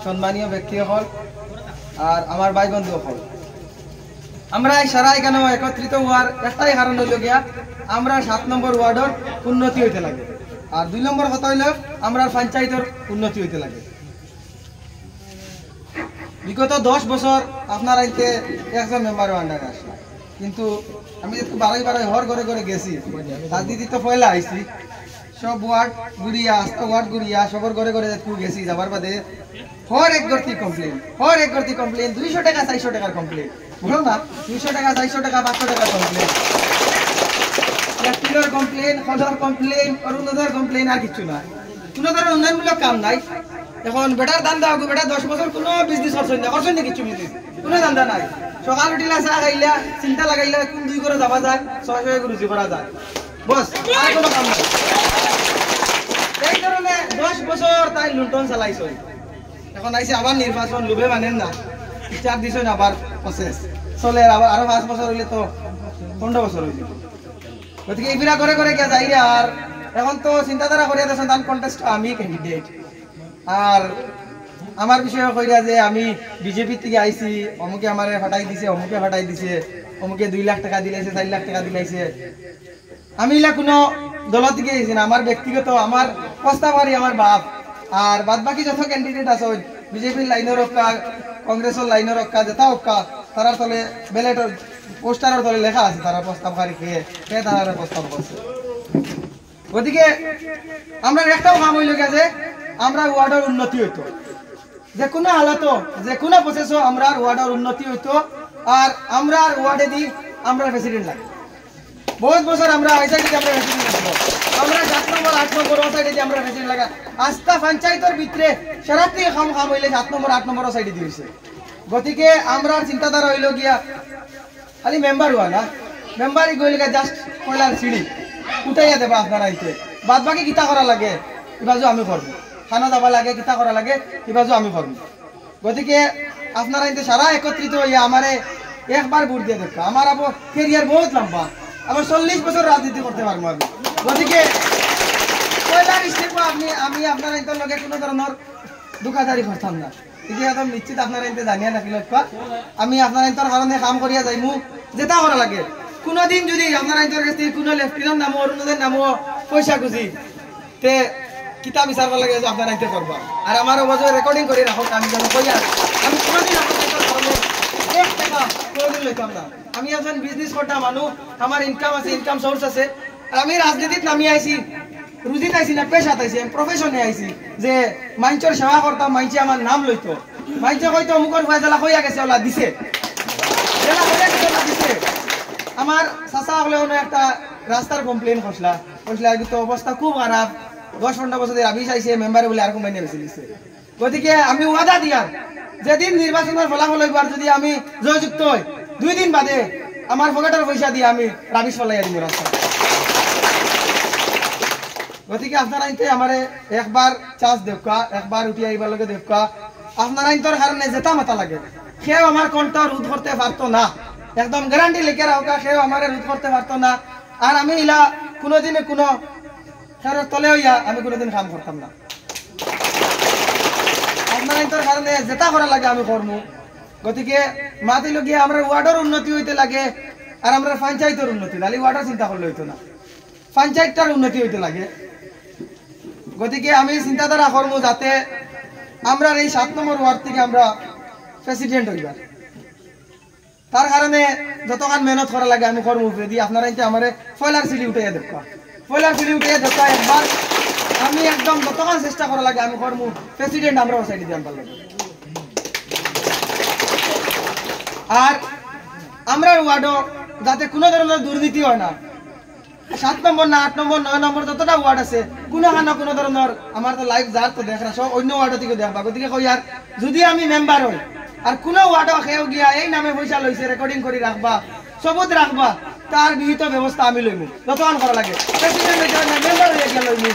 সম্মানীয় ব্যক্তিসকল আর আমার ভাই বন্ধুসকল, আমরা এই সারা এখানে একত্রিত হওয়ার একটাই কারণ হইল গিয়া আমরা 7 নম্বর ওয়ার্ডের উন্নতি হইতে লাগে, আর 2 নম্বর কথা হইল আমরা পঞ্চায়েতের উন্নতি হইতে লাগে। বিগত 10 বছর আপনার আইতে একজন মেম্বারের আন্ডারে আসলাম, কিন্তু আমি যেহেতু বারোই হর ঘরে ঘরে গেছি, রাজনীতি তো পয়লা আইসি, সব ওয়ার্ড ঘুরিয়া আস্তা ওয়ার্ড ঘুরিয়া সবর ঘরে ঘরে গেছি, যাবার বাদে হর এক গর্তি কমপ্লেন 200 টাকা 400 টাকার কমপ্লেন, বুঝলো না, 200 টাকা 400 টাকা 500 টাকার কমপ্লেন, ব্যক্তিগত কমপ্লেন, সদর কমপ্লেন, অরুণোদয়ের কমপ্লেন, আর কিছু না, কোনো ধরনের উন্নয়নমূলক কাম নাই। এখন বেটার দান্দা হোক, বেটা 10 বছর কোনো বিজনেস করছেন না, কিছু বিজনেস কোনো দান্দা নাই। সকাল উঠিলা চা খাইলা, চিন্তা লাগাইলা কোন 2 করে যাওয়া যায়, 600 রুজি করা যায়, বস আর কোনো কাম নাই। এই কারণে 10 বছর তাই লুণ্ঠন চালাইছে। এখন আইসে আবার নির্বাচন, লোভে মানেন না, 4 দিন আবার প্রসেস চলে, আরো 5 বছর হইলে তো 15 বছর হয়ে যাবে। গতিকে এইবিরা করে করে গিয়ে যাই, আর এখন তো চিন্তাধারা করিয়া দিয়েছেন তার কন্টেস্ট আমি ক্যান্ডিডেট, আর আমার বিষয়ে কইরা যে আমি বিজেপি থেকে আইছি, অমুকে আমার ফাটাই দিছে, অমুকে ফাটাই দিছে, অমুকে 2 লাখ টাকা দিলাইছে, 4 লাখ টাকা দিলাইছে। আমি এলা কোনো দল থেকে আইছি না, আমার ব্যক্তিগত আমার প্রস্তাবারি আমার বাপ, আর বাদ বাকি যত ক্যান্ডিডেট আছে বিজেপির লাইনের রক্ষা, কংগ্রেসের লাইনের রক্ষা, যেটা রক্ষা তারার তলে ব্যালেটের পোস্টারের তলে লেখা আছে তারা প্রস্তাবকারী কে তারা প্রস্তাব করছে। গতিকে আমরা একটাও কাম হইল গেছে, আমরা ওয়ার্ডের উন্নতি হইতো, যে কোনো হালত যে কোনো প্রসেসও আমরা ওয়ার্ডের উন্নতি হইতো, আর আমরা ওয়ার্ডে দিই আমরা প্রেসিডেন্ট লাগে। বহুত বছর আমরা ওই সাইডে আমরা প্রেসিডেন্ট লাগবো, আমরা 7 নম্বর 8 নম্বর ওই সাইডে আমরা প্রেসিডেন্ট লাগা, আস্থা পঞ্চায়েতের ভিতরে সারাতে খাম হইলে 7 নম্বর 8 নম্বর সাইডে দিয়েছে। গতিকে আমরা চিন্তাধারা হইল গিয়া খালি মেম্বার হওয়া না, মেম্বারই গইলে জাস্ট কয়লার সিঁড়ি উঠাইয়া দেবা আপনারা আইতে, বাদ বাকি কিতা করা লাগে এবাজও আমি করবো, খানা যাবা লাগে কিতা করা লাগে এবাজও আমি করবো। গতিকে আপনারা আইতে সারা একত্রিত হইয়া আমারে একবার ভোট দিয়ে দেখা, আমার আবার কেরিয়ার বহুত লম্বা, আবার 40 বছর রাজনীতি করতে পারবো আমি। গতিকে কয়লার স্টেপ আমি আপনার আইতের লগে কোনো ধরনের দুঃখাদারি করতাম না, ঠিক আছে, নিশ্চিত আপনারা আইতে জানিয়া রাখিল, আমি আপনার আইতের কারণে কাম করিয়া যাইমু, যেটা করা লাগে। কোনোদিন যদি আপনার আইতের কাছ থেকে কোনো লেফটেন্যান্ট নামো অরুণোদয় নামো পয়সা খুঁজি তে কিতাব বিচারবার লাগে যে আপনার আইতে করবা, আর আমার অবজয় রেকর্ডিং করে রাখো, আমি যেন কইয়া আমি কোনোদিন আপনার কারণে 1 টাকা কোনোদিন লইতাম না। আমি একজন বিজনেস করতাম মানুষ, আমার ইনকাম আছে, ইনকাম সোর্স আছে, আর আমি রাজনীতিত নামি আইছি, রুজিত আইছি না পেশাত আইছি, আমি প্রফেশনে আইছি, যে মাইনচর সেবা করতাম, মাইনচে আমার নাম লইতো, মাইনচে হয়তো অমুকর ফয়সালা কইয়া গেছে ওলা দিছে, আমার চাচা হলে একটা রাস্তার কমপ্লেন করছিলা কিন্তু অবস্থা খুব খারাপ, 10-15 বছর আবিস আইছে, মেম্বারে বলে আর কোম্পানি বেশি দিচ্ছে। গতিকে আমি ওয়াদা দিয়ার যেদিন নির্বাচনের ফলাফল হইব, আর যদি আমি জয়যুক্ত হই 2 দিন বাদে আমার পকেটের পয়সা দিয়ে আমি রাবিশ ফলাইয়া দিব রাস্তা। গতিকে আপনারা আইতে আমারে একবার চান্স দেখা, একবার উঠি আইবার লগে দেখা, আপনারা আইন্তর কারণে যেটা মাথা লাগে সেও আমার কণ্ঠ রোধ করতে পারতো না, একদম গ্যারান্টি লিখে রাখা, সেও আমার রোধ করতে পারতো না, আর আমি ইলা কোনোদিনে কোনো খেরের তলে হইয়া আমি কোনোদিন কাম করতাম না। আপনারা আইন্তর কারণে যেটা করা লাগে আমি করবো। গতিকে মাতিল গিয়ে আমরা ওয়ার্ডের উন্নতি হইতে লাগে, আর আমরা পঞ্চায়েতের উন্নতি, নালি ওয়ার্ডের চিন্তা করলে হইতো না, পঞ্চায়েতটার উন্নতি হইতে লাগে। গতিকে আমি চিন্তাধারা করবো যাতে আমরা এই 7 নম্বর ওয়ার্ড থেকে আমরা প্রেসিডেন্ট হইবার, তার কারণে যতক্ষণ মেহনত করা লাগে আমি করবো। যদি আপনারা আমার ফয়লার সিঁড়ি উঠাইয়া দেখা, ফয়লার সিঁড়ি উঠাইয়া দেখা একবার আমি একদম যতক্ষণ চেষ্টা করা লাগে আমি করবো প্রেসিডেন্ট আমরা সাইডে দিয়ে আনবার লাগে। আর আমরা ওয়ার্ডও যাতে কোনো ধরনের দুর্নীতি হয় না, 7 নম্বর না 8 নম্বর 9 নম্বর যতটা ওয়ার্ড আছে কোনো ধরনের আমার তো লাইভ যার তো দেখ না, সব অন্য ওয়ার্ড থেকে দেখবা। গতিকে কই আর যদি আমি মেম্বার হই আর কোনো ওয়ার্ডও খেয়েও গিয়া এই নামে পয়সা লইছে রেকর্ডিং করে রাখবা, সবুত রাখবা, তার বিহিত ব্যবস্থা আমি লইমু, যতক্ষণ করা লাগে প্রেসিডেন্ট মেম্বার হয়ে গিয়া লইমু,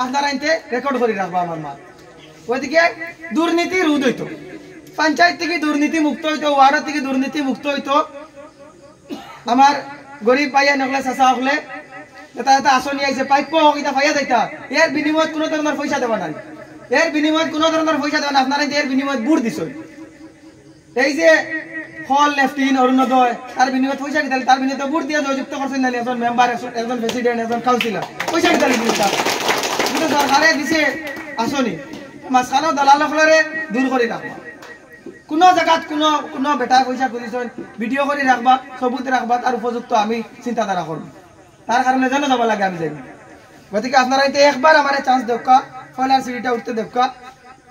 আপনারা আইতে রেকর্ড করে রাখবা আমার মা। ওইদিকে দুর্নীতি রোধ হইতো, পঞ্চায়েত থেকে দুর্নীতি মুক্ত হইতো, ওয়ার্ড থেকে দুর্নীতি মুক্ত হইতো। আমার গরিব পাইয়া নকলে চাচা হকলে এটা আসনি আইছে, প্রাপ্য হোক এটা পাইয়া যাইতা, এর বিনিময়ত কোনো ধরনের পয়সা দেওয়া নাই, এর বিনিময়ে কোনো ধরনের পয়সা দেন আপনারা এর বিনিময়ে বুট দিছ এই যে ফল লেফটিন অরুণোদয় তার বিনিময়ে পয়সা দিতে তার বিনিময়ে বুট দিয়ে যুক্ত করছেন না একজন মেম্বার একজন প্রেসিডেন্ট একজন কাউন্সিলর পয়সা দিতে কিন্তু সরকারে দিছে আসনি মাঝখানেও দালালসকলরে দূর করে রাখবা কোনো জায়গাত কোনো বেটা পয়সা খুঁজিছেন ভিডিও করে রাখবা সবুত রাখবা তার উপযুক্ত আমি চিন্তাধারা করব তার কারণে যেন যাব লাগে আমি যাই গতিকে আপনারা এতে একবার আমার চান্স দেখা ফলার সিঁড়িটা উঠতে দেখা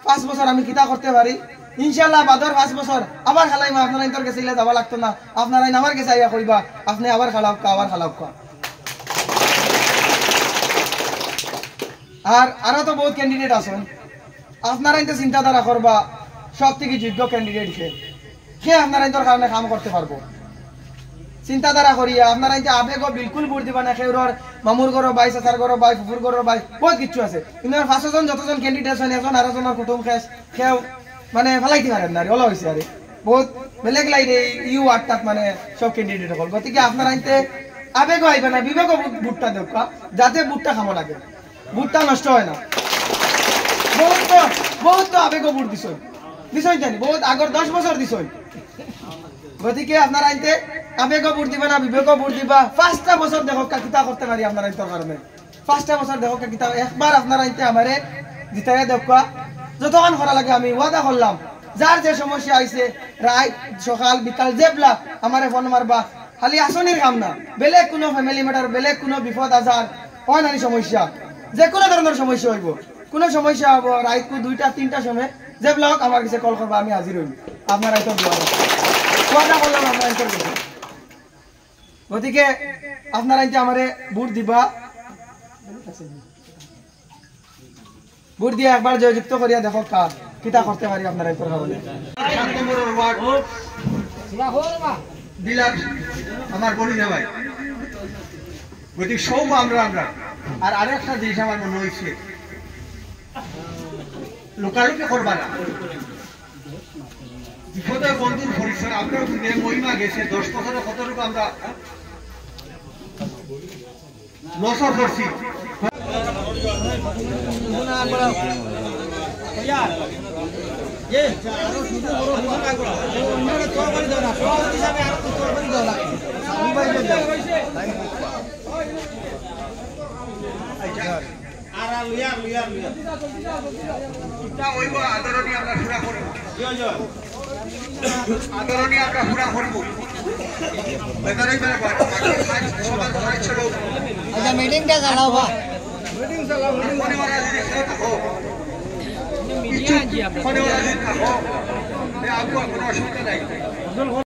5 বছর আমি কিতা করতে পারি ইনশাআল্লাহ বাদর 5 বছর আবার খালাইমা আপনারা ইন্তর কাছে যাওয়া লাগতো না আপনারা আমার কাছে আইয়া কইবা আপনি আবার খালাওকা আর আরো তো বহুত ক্যান্ডিডেট আছেন আপনারা ইনতে চিন্তাধারা করবা সব থেকে যোগ্য ক্যান্ডিডেট সে আপনারা ইন্তর কারণে কাম করতে পারবো চিন্তাধারা করিয়া আপনারা ইনতে আবেগ বিলকুল বুঝ দিবা না কেউর মামুর ঘর ভাই চাচার ঘর ভাই ফুফুর ঘর ভাই বহুত কিছু আছে কিন্তু 5 জন যতজন ক্যান্ডিডেট আছেন এখন আরো জনের কুটুম খেও মানে ফেলাইতে পারেন না ওলা হয়েছে আরে বহুত বেলেগ লাইনে ইউ আটটাত মানে সব ক্যান্ডিডেট হল গতিকে আপনারা ইনতে আবেগ আইবে না বিবেক বুটটা দেখা যাতে বুটটা খামো লাগে বুটটা নষ্ট হয় না বহুত আবেগ বুট দিছই জানি বহুত আগর 10 বছর দিছই গতিকে আপনারা আইতে আবেগ বুট দিবা না বিবেক বুট দিবা 5টা বছর দেখো কিতা করতে পারি আপনারা ইন্তর কারণে 5টা বছর দেখো কিতা একবার আপনারা আইতে আমারে জিতাইয়া দেখা যতক্ষণ করা লাগে আমি ওয়াদা করলাম যার যে সমস্যা আইছে রাত সকাল বিকাল জেবলা আমারে ফোন মারবা খালি আসনির কাম না বেলেগ কোনো ফ্যামিলি ম্যাটার বেলেগ কোনো বিপদ আজার হয় না সমস্যা যে কোনো ধরনের সমস্যা হইব কোনো সমস্যা হবো রাত 2টা 3টা সময় জেবলা হোক আমার কাছে কল করবা আমি হাজির হইব আপনারা তো ওয়াদা করলাম আপনারা ইন্তর করবেন গতিকে আপনারা যে আমারে বুট দিবা বুট দিয়ে একবার জয়যুক্ত করিয়া দেখো কিতা করতে পারি আপনারা এই কথা বলে আমার বলি না ভাই গতিকে সব আমরা আর আরেকটা জিনিস আমার মনে হয়েছে লোকালোকে করবা না বিপদের বন্ধুর পরিসর আমরা মহিমা গেছে 10 বছরে কতটুকু আমরা লসও করছি আদরণীয় আমরা পুরা করবো আদরণীয় আমরা পুরা করবো মিটিংটা চালাও মিটিং চালাও কোনো অসুবিধা নাই